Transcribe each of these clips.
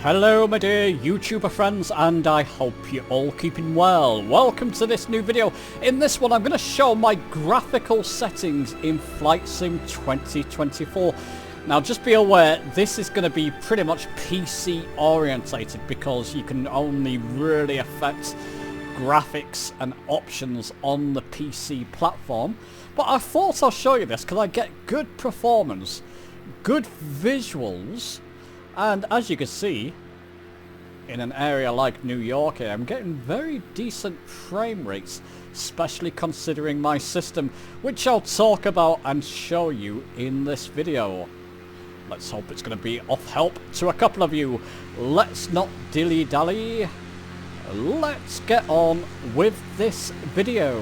Hello my dear YouTuber friends, and I hope you're all keeping well. Welcome to this new video. In this one I'm going to show my graphical settings in Flight Sim 2024. Now just be aware, this is going to be pretty much PC orientated because you can only really affect graphics and options on the PC platform. But I thought I'll show you this because I get good performance, good visuals, and as you can see, in an area like New York here, I'm getting very decent frame rates, especially considering my system, which I'll talk about and show you in this video. Let's hope it's going to be of help to a couple of you. Let's not dilly-dally. Let's get on with this video.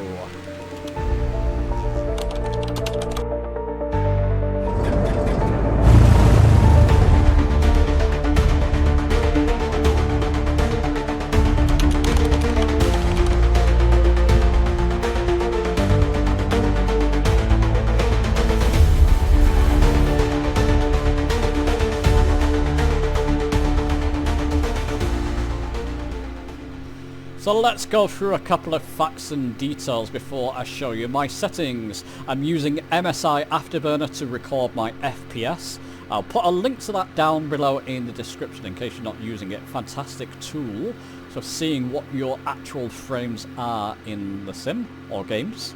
So let's go through a couple of facts and details before I show you my settings. I'm using MSI Afterburner to record my FPS. I'll put a link to that down below in the description in case you're not using it. Fantastic tool for seeing what your actual frames are in the sim or games.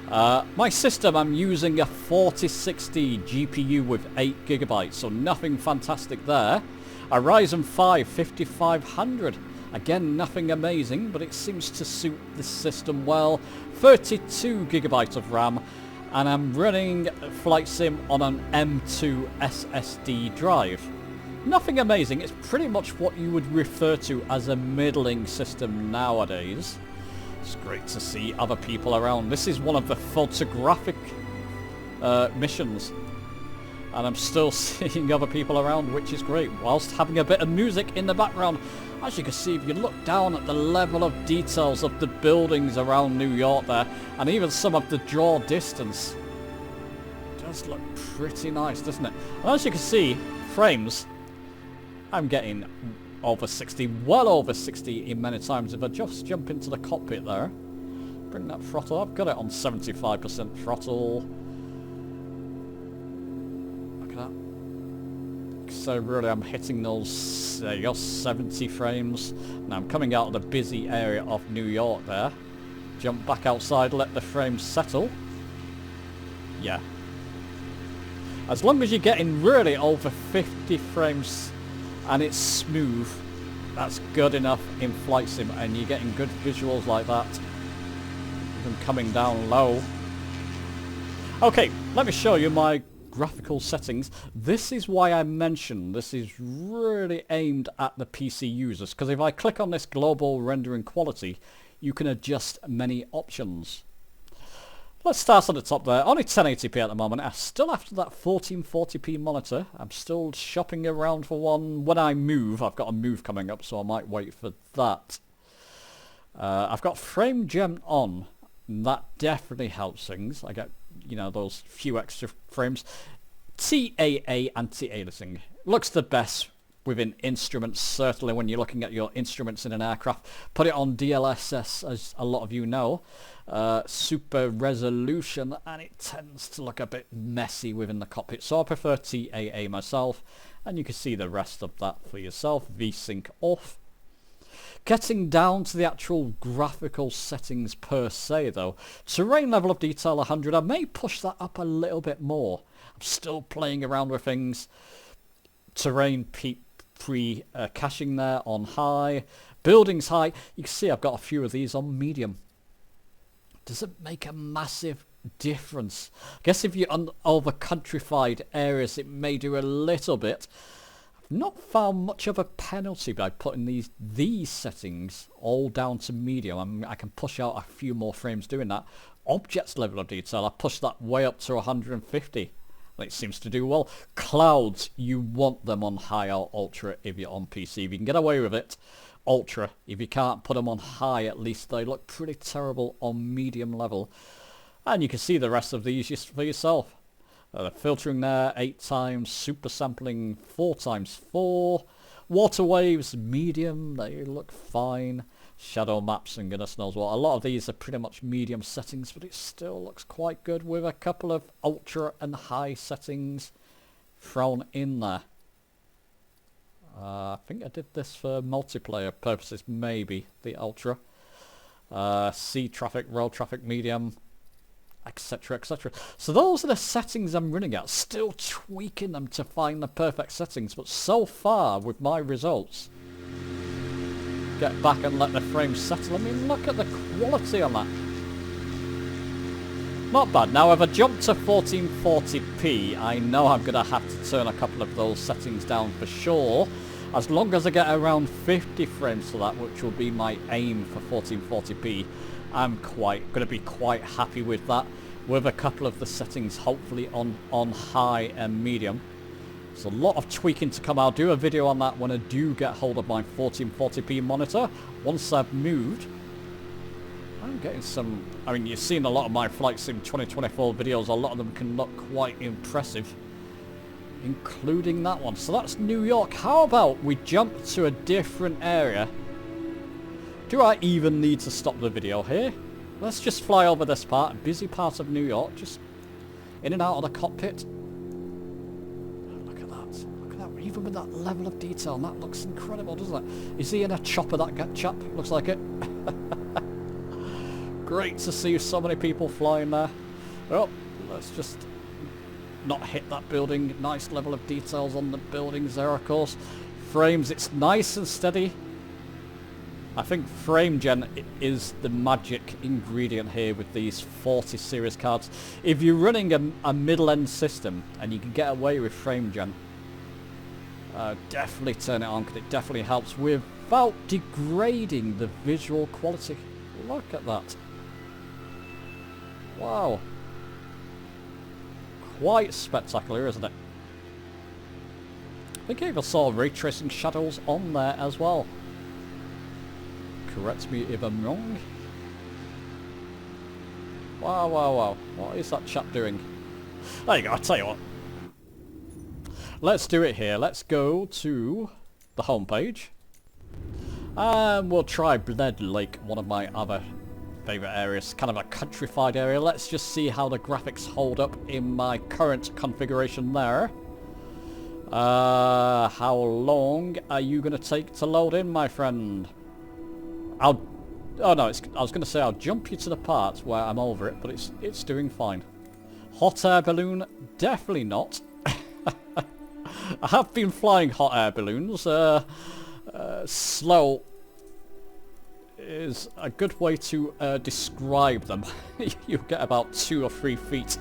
My system, I'm using a 4060 GPU with 8GB, so nothing fantastic there. A Ryzen 5 5500. Again, nothing amazing, but it seems to suit this system well. 32GB of RAM, and I'm running Flight Sim on an M2 SSD drive. Nothing amazing, it's pretty much what you would refer to as a middling system nowadays. It's great to see other people around. This is one of the photographic missions, and I'm still seeing other people around, which is great, whilst having a bit of music in the background. As you can see, if you look down at the level of details of the buildings around New York there, and even some of the draw distance, it does look pretty nice, doesn't it? And as you can see, frames, I'm getting over 60, well over 60 in many times. If I just jump into the cockpit there, bring that throttle, I've got it on 75% throttle. So really I'm hitting those, there you go, 70 frames. Now I'm coming out of the busy area of New York there. Jump back outside, let the frames settle. Yeah. As long as you're getting really over 50 frames and it's smooth, that's good enough in Flight Sim, and you're getting good visuals like that. Even coming down low. Okay, let me show you my graphical settings. This is why I mentioned this is really aimed at the PC users, because if I click on this global rendering quality, you can adjust many options. Let's start at the top there. Only 1080p at the moment. I'm still after that 1440p monitor. I'm still shopping around for one. When I move, I've got a move coming up, so I might wait for that. I've got frame gem on. That definitely helps things. I get, you know, those few extra frames. TAA anti-aliasing looks the best within instruments, certainly when you're looking at your instruments in an aircraft. Put it on DLSS, as a lot of you know. Super resolution, and it tends to look a bit messy within the cockpit, so I prefer TAA myself, and you can see the rest of that for yourself. VSync off. Getting down to the actual graphical settings per se though, terrain level of detail 100, I may push that up a little bit more. I'm still playing around with things. Terrain pre-caching there on high. Buildings high, you can see I've got a few of these on medium. Doesn't make a massive difference. I guess if you're on over countrified areas it may do a little bit. Not found much of a penalty by putting these settings all down to medium. I can push out a few more frames doing that. Objects level of detail, I push that way up to 150. It seems to do well. Clouds, you want them on high or ultra if you're on PC. If you can get away with it, ultra. If you can't put them on high, at least they look pretty terrible on medium level. And you can see the rest of these just for yourself. Filtering there 8 times, super sampling 4 times 4, Water waves, medium, they look fine. Shadow maps and goodness knows what. A lot of these are pretty much medium settings, but it still looks quite good with a couple of ultra and high settings thrown in there. I think I did this for multiplayer purposes, maybe, the ultra. Sea traffic, road traffic, medium, etc, etc. So those are the settings I'm running at, still tweaking them to find the perfect settings, but so far with my results, get back and let the frame settle. I mean, look at the quality on that. Not bad. Now if I jump to 1440p, I know I'm going to have to turn a couple of those settings down for sure. As long as I get around 50 frames for that, which will be my aim for 1440p, I'm going to be quite happy with that, with a couple of the settings hopefully on high and medium. There's a lot of tweaking to come. I'll do a video on that when I do get hold of my 1440p monitor. Once I've moved, I'm getting some... I mean, you've seen a lot of my Flight Sim 2024 videos. A lot of them can look quite impressive, including that one. So that's New York. How about we jump to a different area? Do I even need to stop the video here? Let's just fly over this part, a busy part of New York, just in and out of the cockpit. Look at that. Look at that. Even with that level of detail, that looks incredible, doesn't it? Is he in a chopper, that chap? Looks like it. Great to see so many people flying there. Oh, let's just not hit that building. Nice level of details on the buildings there, of course. Frames, it's nice and steady. I think frame gen is the magic ingredient here with these 40 series cards. If you're running a middle-end system and you can get away with frame gen, definitely turn it on, because it definitely helps without degrading the visual quality. Look at that. Wow. Quite spectacular, isn't it? I think I even saw ray tracing shadows on there as well. Correct me if I'm wrong. Wow, wow, wow. What is that chap doing? There you go, I'll tell you what. Let's do it here. Let's go to the home page. And we'll try Bled Lake, one of my other favourite areas. Kind of a countrified area. Let's just see how the graphics hold up in my current configuration there. How long are you going to take to load in, my friend? Oh no, I was going to say I'll jump you to the part where I'm over it, but it's doing fine. Hot air balloon, definitely not. I have been flying hot air balloons. Slow is a good way to describe them. You get about 2 or 3 feet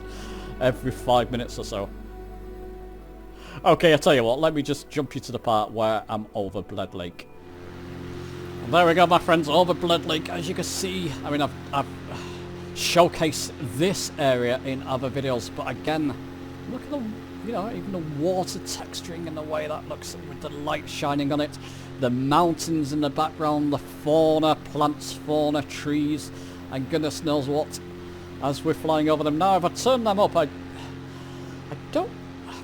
every 5 minutes or so. Okay, I'll tell you what, let me just jump you to the part where I'm over Bled Lake. There we go, my friends, over Blood Lake. As you can see, I mean, I've showcased this area in other videos, but again, look at the, you know, even the water texturing and the way that looks with the light shining on it. The mountains in the background, the fauna, plants, fauna, trees, and goodness knows what, as we're flying over them. Now, if I turn them up, I don't...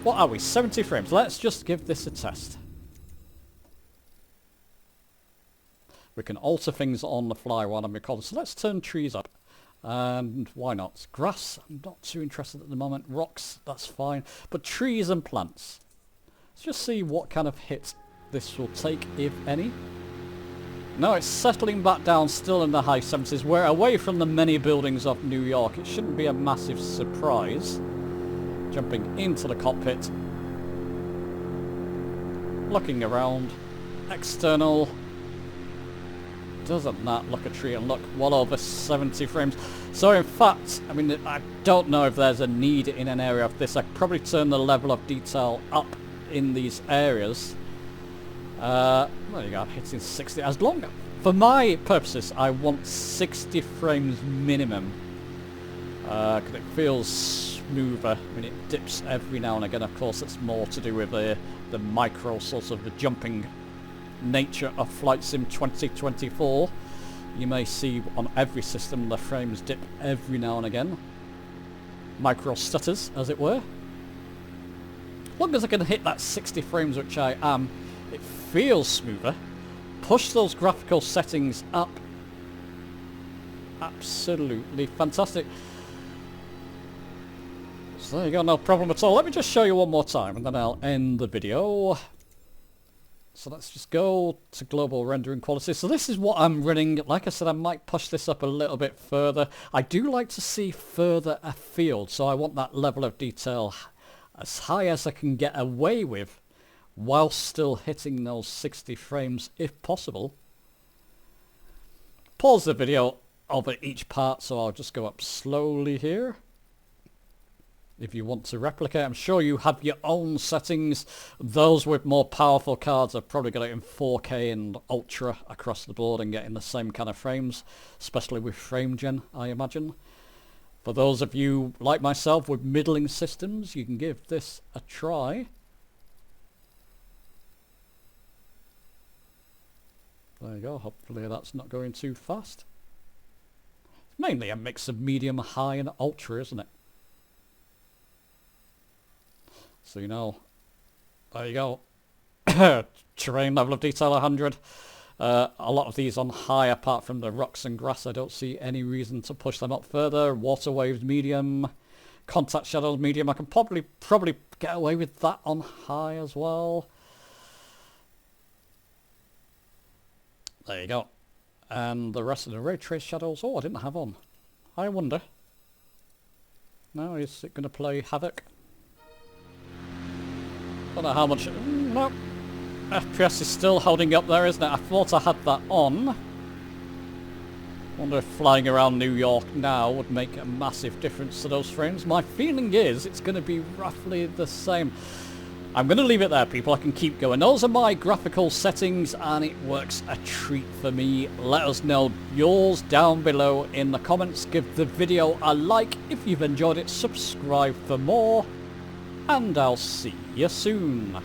What are we, 70 frames? Let's just give this a test. We can alter things on the fly while I'm recording. So let's turn trees up. And why not? Grass, I'm not too interested at the moment. Rocks, that's fine. But trees and plants. Let's just see what kind of hit this will take, if any. No, it's settling back down, still in the high 70s. We're away from the many buildings of New York. It shouldn't be a massive surprise. Jumping into the cockpit. Looking around. External. Doesn't that look a treat? And look, well over 70 frames. So in fact, I mean, I don't know if there's a need in an area of this. I'd probably turn the level of detail up in these areas. There you go, hitting 60. As long, for my purposes, I want 60 frames minimum. Because it feels smoother. I mean, it dips every now and again. Of course, it's more to do with the micro sorts of the jumping nature of Flight Sim 2024. You may see on every system the frames dip every now and again. Micro stutters, as it were. As long as I can hit that 60 frames, which I am, it feels smoother. Push those graphical settings up. Absolutely fantastic. So there you go, no problem at all. Let me just show you one more time and then I'll end the video. So let's just go to global rendering quality. So this is what I'm running. Like I said, I might push this up a little bit further. I do like to see further afield, so I want that level of detail as high as I can get away with while still hitting those 60 frames if possible. Pause the video over each part, so I'll just go up slowly here. If you want to replicate, I'm sure you have your own settings. Those with more powerful cards have probably got it in 4K and Ultra across the board and getting the same kind of frames, especially with frame gen, I imagine. For those of you like myself with middling systems, you can give this a try. There you go, hopefully that's not going too fast. It's mainly a mix of medium, high and ultra, isn't it? So you know, there you go. Terrain level of detail 100. A lot of these on high, apart from the rocks and grass. I don't see any reason to push them up further. Water waves medium. Contact shadows medium. I can probably get away with that on high as well. There you go. And the rest of the ray trace shadows. Oh, I didn't have on. I wonder. Now is it going to play havoc? Don't know how much. No. FPS is still holding up there, isn't it? I thought I had that on. Wonder if flying around New York now would make a massive difference to those frames. My feeling is it's going to be roughly the same. I'm going to leave it there, people. I can keep going. Those are my graphical settings and it works a treat for me. Let us know yours down below in the comments. Give the video a like if you've enjoyed it. Subscribe for more. And I'll see you soon.